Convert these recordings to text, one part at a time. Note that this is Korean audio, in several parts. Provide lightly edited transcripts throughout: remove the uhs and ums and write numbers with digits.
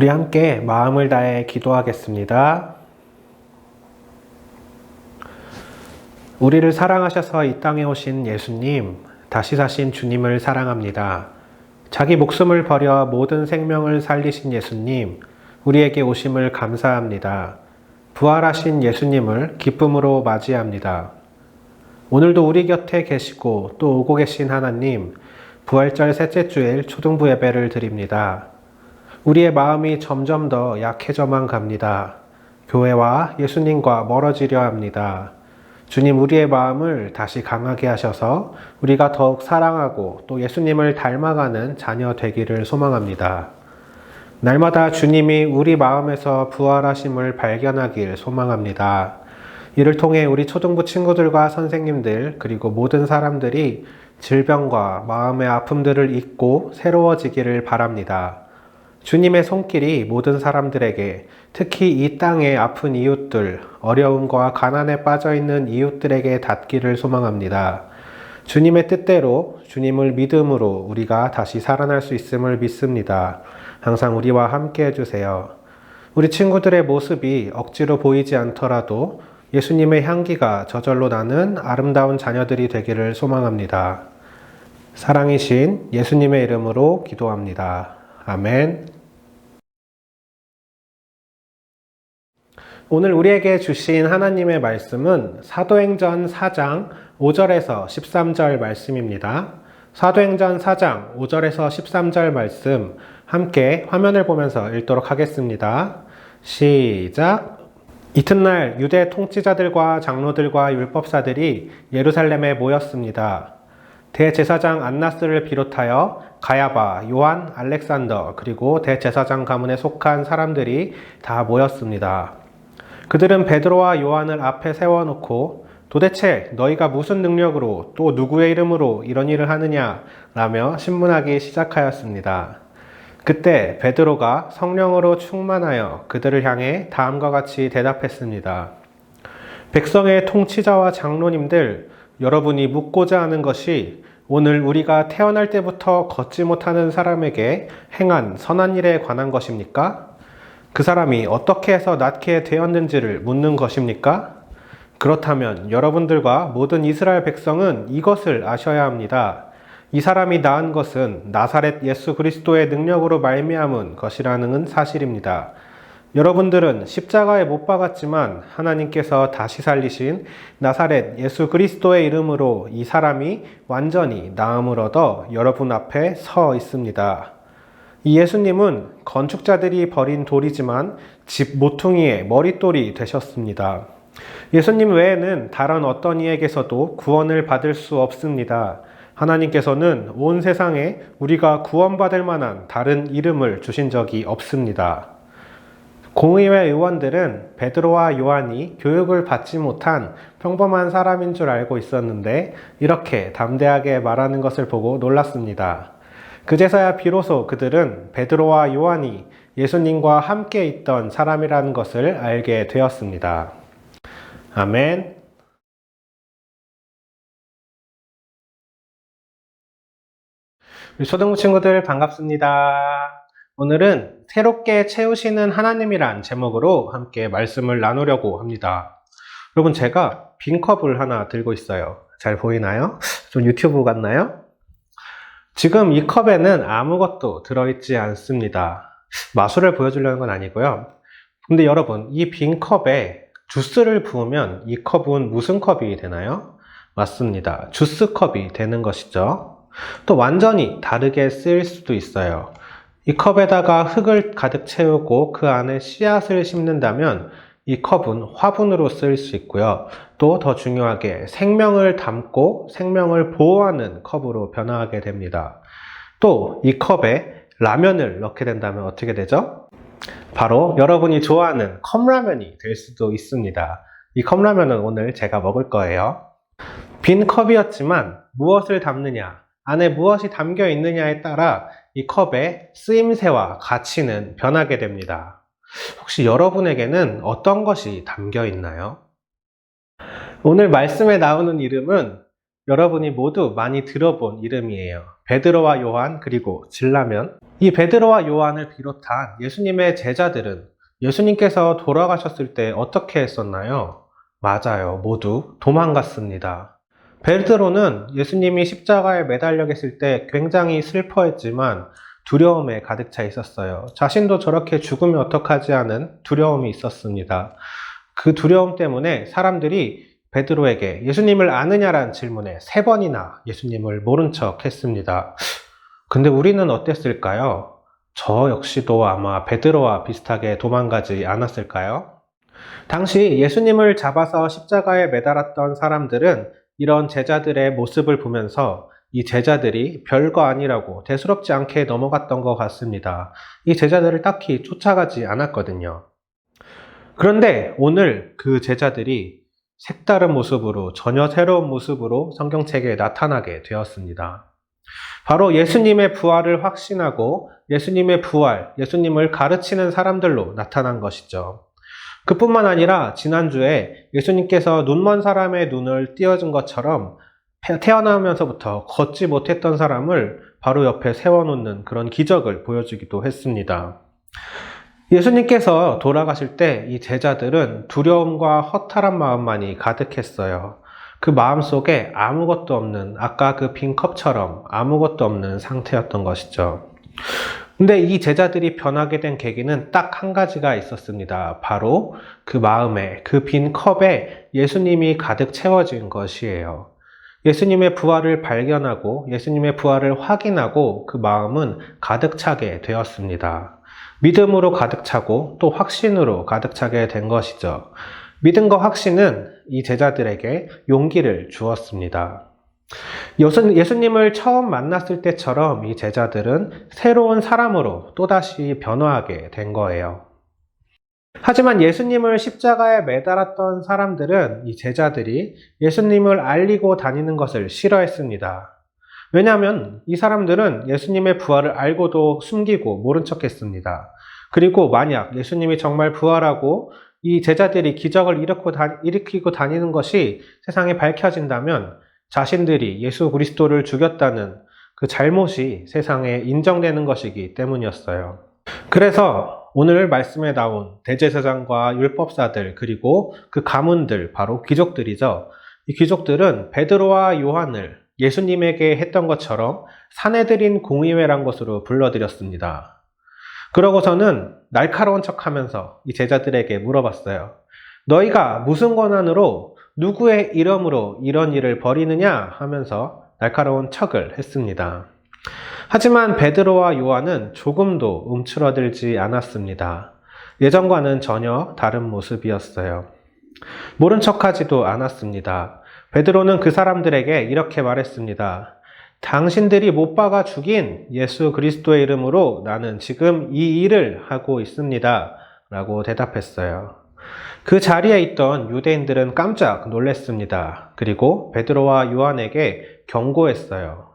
우리 함께 마음을 다해 기도하겠습니다. 우리를 사랑하셔서 이 땅에 오신 예수님, 다시 사신 주님을 사랑합니다. 자기 목숨을 버려 모든 생명을 살리신 예수님, 우리에게 오심을 감사합니다. 부활하신 예수님을 기쁨으로 맞이합니다. 오늘도 우리 곁에 계시고 또 오고 계신 하나님, 부활절 셋째 주일 초등부 예배를 드립니다. 우리의 마음이 점점 더 약해져만 갑니다. 교회와 예수님과 멀어지려 합니다. 주님, 우리의 마음을 다시 강하게 하셔서 우리가 더욱 사랑하고 또 예수님을 닮아가는 자녀 되기를 소망합니다. 날마다 주님이 우리 마음에서 부활하심을 발견하길 소망합니다. 이를 통해 우리 초등부 친구들과 선생님들 그리고 모든 사람들이 질병과 마음의 아픔들을 잊고 새로워지기를 바랍니다. 주님의 손길이 모든 사람들에게, 특히 이 땅의 아픈 이웃들, 어려움과 가난에 빠져있는 이웃들에게 닿기를 소망합니다. 주님의 뜻대로, 주님을 믿음으로 우리가 다시 살아날 수 있음을 믿습니다. 항상 우리와 함께 해주세요. 우리 친구들의 모습이 억지로 보이지 않더라도 예수님의 향기가 저절로 나는 아름다운 자녀들이 되기를 소망합니다. 사랑이신 예수님의 이름으로 기도합니다. 아멘. 오늘 우리에게 주신 하나님의 말씀은 사도행전 4장 5절에서 13절 말씀입니다. 사도행전 4장 5절에서 13절 말씀 함께 화면을 보면서 읽도록 하겠습니다. 시작! 이튿날 유대 통치자들과 장로들과 율법사들이 예루살렘에 모였습니다. 대제사장 안나스를 비롯하여 가야바, 요한, 알렉산더, 그리고 대제사장 가문에 속한 사람들이 다 모였습니다. 그들은 베드로와 요한을 앞에 세워놓고 도대체 너희가 무슨 능력으로 또 누구의 이름으로 이런 일을 하느냐 라며 신문하기 시작하였습니다. 그때 베드로가 성령으로 충만하여 그들을 향해 다음과 같이 대답했습니다. 백성의 통치자와 장로님들, 여러분이 묻고자 하는 것이 오늘 우리가 태어날 때부터 걷지 못하는 사람에게 행한 선한 일에 관한 것입니까? 그 사람이 어떻게 해서 낫게 되었는지를 묻는 것입니까? 그렇다면 여러분들과 모든 이스라엘 백성은 이것을 아셔야 합니다. 이 사람이 낳은 것은 나사렛 예수 그리스도의 능력으로 말미암은 것이라는 사실입니다. 여러분들은 십자가에 못 박았지만 하나님께서 다시 살리신 나사렛 예수 그리스도의 이름으로 이 사람이 완전히 나음을 얻어 여러분 앞에 서 있습니다. 이 예수님은 건축자들이 버린 돌이지만 집 모퉁이의 머릿돌이 되셨습니다. 예수님 외에는 다른 어떤 이에게서도 구원을 받을 수 없습니다. 하나님께서는 온 세상에 우리가 구원받을 만한 다른 이름을 주신 적이 없습니다. 공의회 의원들은 베드로와 요한이 교육을 받지 못한 평범한 사람인 줄 알고 있었는데 이렇게 담대하게 말하는 것을 보고 놀랐습니다. 그제서야 비로소 그들은 베드로와 요한이 예수님과 함께 있던 사람이라는 것을 알게 되었습니다. 아멘. 우리 초등부 친구들 반갑습니다. 오늘은 새롭게 채우시는 하나님이란 제목으로 함께 말씀을 나누려고 합니다. 여러분, 제가 빈 컵을 하나 들고 있어요. 잘 보이나요? 좀 유튜브 같나요? 지금 이 컵에는 아무것도 들어있지 않습니다. 마술을 보여주려는 건 아니고요. 근데 여러분, 이 빈 컵에 주스를 부으면 이 컵은 무슨 컵이 되나요? 맞습니다. 주스 컵이 되는 것이죠. 또 완전히 다르게 쓰일 수도 있어요. 이 컵에다가 흙을 가득 채우고 그 안에 씨앗을 심는다면 이 컵은 화분으로 쓰일 수 있고요. 또 더 중요하게 생명을 담고 생명을 보호하는 컵으로 변화하게 됩니다. 또 이 컵에 라면을 넣게 된다면 어떻게 되죠? 바로 여러분이 좋아하는 컵라면이 될 수도 있습니다. 이 컵라면은 오늘 제가 먹을 거예요. 빈 컵이었지만 무엇을 담느냐, 안에 무엇이 담겨 있느냐에 따라 이 컵의 쓰임새와 가치는 변하게 됩니다. 혹시 여러분에게는 어떤 것이 담겨 있나요? 오늘 말씀에 나오는 이름은 여러분이 모두 많이 들어본 이름이에요. 베드로와 요한 그리고 진라면. 이 베드로와 요한을 비롯한 예수님의 제자들은 예수님께서 돌아가셨을 때 어떻게 했었나요? 맞아요. 모두 도망갔습니다. 베드로는 예수님이 십자가에 매달려 계실 때 굉장히 슬퍼했지만 두려움에 가득 차 있었어요. 자신도 저렇게 죽으면 어떡하지 하는 두려움이 있었습니다. 그 두려움 때문에 사람들이 베드로에게 예수님을 아느냐라는 질문에 3번이나 예수님을 모른 척 했습니다. 근데 우리는 어땠을까요? 저 역시도 아마 베드로와 비슷하게 도망가지 않았을까요? 당시 예수님을 잡아서 십자가에 매달았던 사람들은 이런 제자들의 모습을 보면서 이 제자들이 별거 아니라고 대수롭지 않게 넘어갔던 것 같습니다. 이 제자들을 딱히 쫓아가지 않았거든요. 그런데 오늘 그 제자들이 색다른 모습으로, 전혀 새로운 모습으로 성경책에 나타나게 되었습니다. 바로 예수님의 부활을 확신하고 예수님의 부활, 예수님을 가르치는 사람들로 나타난 것이죠. 그뿐만 아니라 지난주에 예수님께서 눈먼 사람의 눈을 띄워준 것처럼 태어나면서부터 걷지 못했던 사람을 바로 옆에 세워놓는 그런 기적을 보여주기도 했습니다. 예수님께서 돌아가실 때 이 제자들은 두려움과 허탈한 마음만이 가득했어요. 그 마음 속에 아무것도 없는, 아까 그 빈 컵처럼 아무것도 없는 상태였던 것이죠. 근데 이 제자들이 변하게 된 계기는 딱 한 가지가 있었습니다. 바로 그 마음에, 그 빈 컵에 예수님이 가득 채워진 것이에요. 예수님의 부활을 발견하고 예수님의 부활을 확인하고 그 마음은 가득 차게 되었습니다. 믿음으로 가득 차고 또 확신으로 가득 차게 된 것이죠. 믿음과 확신은 이 제자들에게 용기를 주었습니다. 예수님을 처음 만났을 때처럼 이 제자들은 새로운 사람으로 또다시 변화하게 된 거예요. 하지만 예수님을 십자가에 매달았던 사람들은 이 제자들이 예수님을 알리고 다니는 것을 싫어했습니다. 왜냐하면 이 사람들은 예수님의 부활을 알고도 숨기고 모른 척 했습니다. 그리고 만약 예수님이 정말 부활하고 이 제자들이 기적을 일으키고 다니는 것이 세상에 밝혀진다면 자신들이 예수 그리스도를 죽였다는 그 잘못이 세상에 인정되는 것이기 때문이었어요. 그래서 오늘 말씀에 나온 대제사장과 율법사들 그리고 그 가문들, 바로 귀족들이죠. 이 귀족들은 베드로와 요한을 예수님에게 했던 것처럼 사내들인 공의회란 것으로 불러들였습니다. 그러고서는 날카로운 척하면서 이 제자들에게 물어봤어요. 너희가 무슨 권한으로 누구의 이름으로 이런 일을 벌이느냐 하면서 날카로운 척을 했습니다. 하지만 베드로와 요한은 조금도 움츠러들지 않았습니다. 예전과는 전혀 다른 모습이었어요. 모른 척하지도 않았습니다. 베드로는 그 사람들에게 이렇게 말했습니다. 당신들이 못 박아 죽인 예수 그리스도의 이름으로 나는 지금 이 일을 하고 있습니다. 라고 대답했어요. 그 자리에 있던 유대인들은 깜짝 놀랐습니다. 그리고 베드로와 요한에게 경고했어요.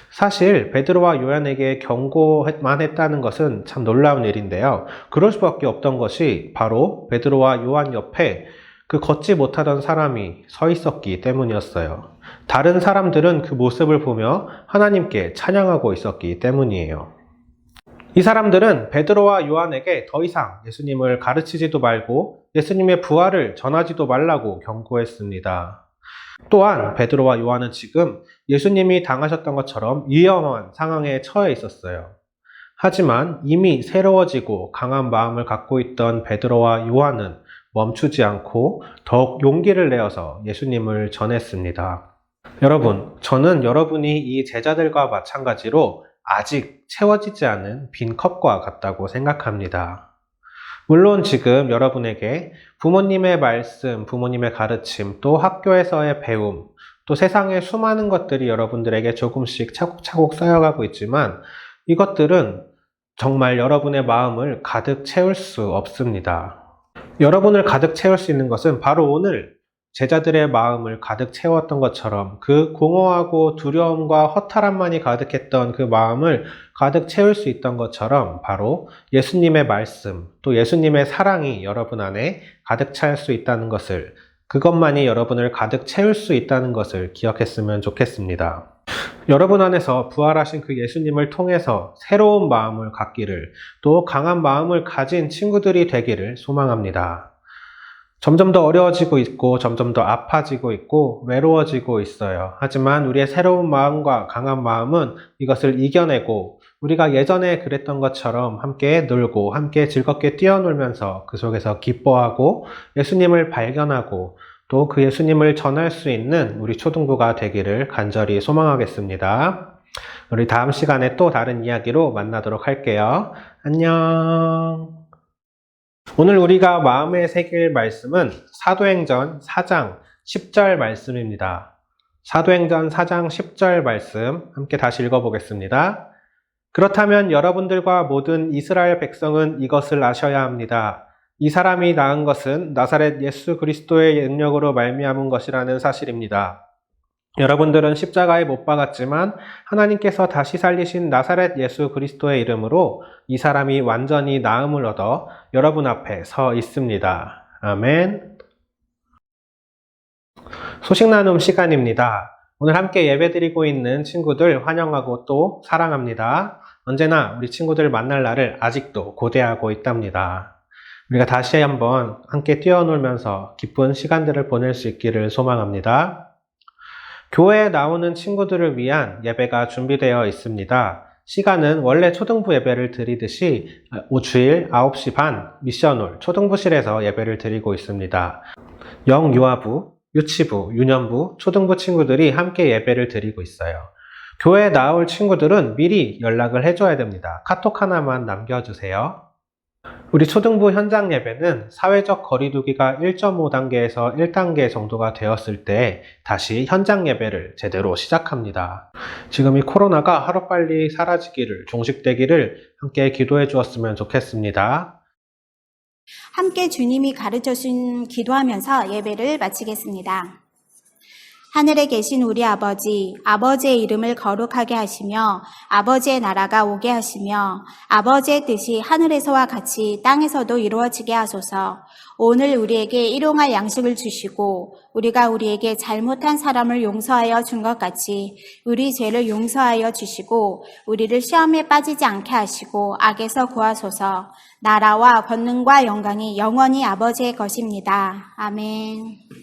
사실 베드로와 요한에게 경고만 했다는 것은 참 놀라운 일인데요. 그럴 수밖에 없던 것이 바로 베드로와 요한 옆에 그 걷지 못하던 사람이 서 있었기 때문이었어요. 다른 사람들은 그 모습을 보며 하나님께 찬양하고 있었기 때문이에요. 이 사람들은 베드로와 요한에게 더 이상 예수님을 가르치지도 말고 예수님의 부활을 전하지도 말라고 경고했습니다. 또한 베드로와 요한은 지금 예수님이 당하셨던 것처럼 위험한 상황에 처해 있었어요. 하지만 이미 새로워지고 강한 마음을 갖고 있던 베드로와 요한은 멈추지 않고 더욱 용기를 내어서 예수님을 전했습니다. 여러분, 저는 여러분이 이 제자들과 마찬가지로 아직 채워지지 않은 빈 컵과 같다고 생각합니다. 물론 지금 여러분에게 부모님의 말씀, 부모님의 가르침, 또 학교에서의 배움, 또 세상의 수많은 것들이 여러분들에게 조금씩 차곡차곡 쌓여가고 있지만 이것들은 정말 여러분의 마음을 가득 채울 수 없습니다. 여러분을 가득 채울 수 있는 것은 바로 오늘 제자들의 마음을 가득 채웠던 것처럼 그 공허하고 두려움과 허탈함만이 가득했던 그 마음을 가득 채울 수 있던 것처럼 바로 예수님의 말씀, 또 예수님의 사랑이 여러분 안에 가득 찰 수 있다는 것을, 그것만이 여러분을 가득 채울 수 있다는 것을 기억했으면 좋겠습니다. 여러분 안에서 부활하신 그 예수님을 통해서 새로운 마음을 갖기를, 또 강한 마음을 가진 친구들이 되기를 소망합니다. 점점 더 어려워지고 있고 점점 더 아파지고 있고 외로워지고 있어요. 하지만 우리의 새로운 마음과 강한 마음은 이것을 이겨내고 우리가 예전에 그랬던 것처럼 함께 놀고 함께 즐겁게 뛰어놀면서 그 속에서 기뻐하고 예수님을 발견하고 또 그 예수님을 전할 수 있는 우리 초등부가 되기를 간절히 소망하겠습니다. 우리 다음 시간에 또 다른 이야기로 만나도록 할게요. 안녕. 오늘 우리가 마음에 새길 말씀은 사도행전 4장 10절 말씀입니다. 사도행전 4장 10절 말씀 함께 다시 읽어보겠습니다. 그렇다면 여러분들과 모든 이스라엘 백성은 이것을 아셔야 합니다. 이 사람이 낳은 것은 나사렛 예수 그리스도의 능력으로 말미암은 것이라는 사실입니다. 여러분들은 십자가에 못 박았지만 하나님께서 다시 살리신 나사렛 예수 그리스도의 이름으로 이 사람이 완전히 나음을 얻어 여러분 앞에 서 있습니다. 아멘. 소식 나눔 시간입니다. 오늘 함께 예배드리고 있는 친구들 환영하고 또 사랑합니다. 언제나 우리 친구들 만날 날을 아직도 고대하고 있답니다. 우리가 다시 한번 함께 뛰어놀면서 기쁜 시간들을 보낼 수 있기를 소망합니다. 교회에 나오는 친구들을 위한 예배가 준비되어 있습니다. 시간은 원래 초등부 예배를 드리듯이 주일 9시 반 미션홀 초등부실에서 예배를 드리고 있습니다. 영유아부, 유치부, 유년부, 초등부 친구들이 함께 예배를 드리고 있어요. 교회에 나올 친구들은 미리 연락을 해줘야 됩니다. 카톡 하나만 남겨주세요. 우리 초등부 현장 예배는 사회적 거리두기가 1.5단계에서 1단계 정도가 되었을 때 다시 현장 예배를 제대로 시작합니다. 지금 이 코로나가 하루빨리 사라지기를, 종식되기를 함께 기도해 주었으면 좋겠습니다. 함께 주님이 가르쳐 주신 기도하면서 예배를 마치겠습니다. 하늘에 계신 우리 아버지, 아버지의 이름을 거룩하게 하시며 아버지의 나라가 오게 하시며 아버지의 뜻이 하늘에서와 같이 땅에서도 이루어지게 하소서. 오늘 우리에게 일용할 양식을 주시고 우리가 우리에게 잘못한 사람을 용서하여 준 것 같이 우리 죄를 용서하여 주시고 우리를 시험에 빠지지 않게 하시고 악에서 구하소서. 나라와 권능과 영광이 영원히 아버지의 것입니다. 아멘.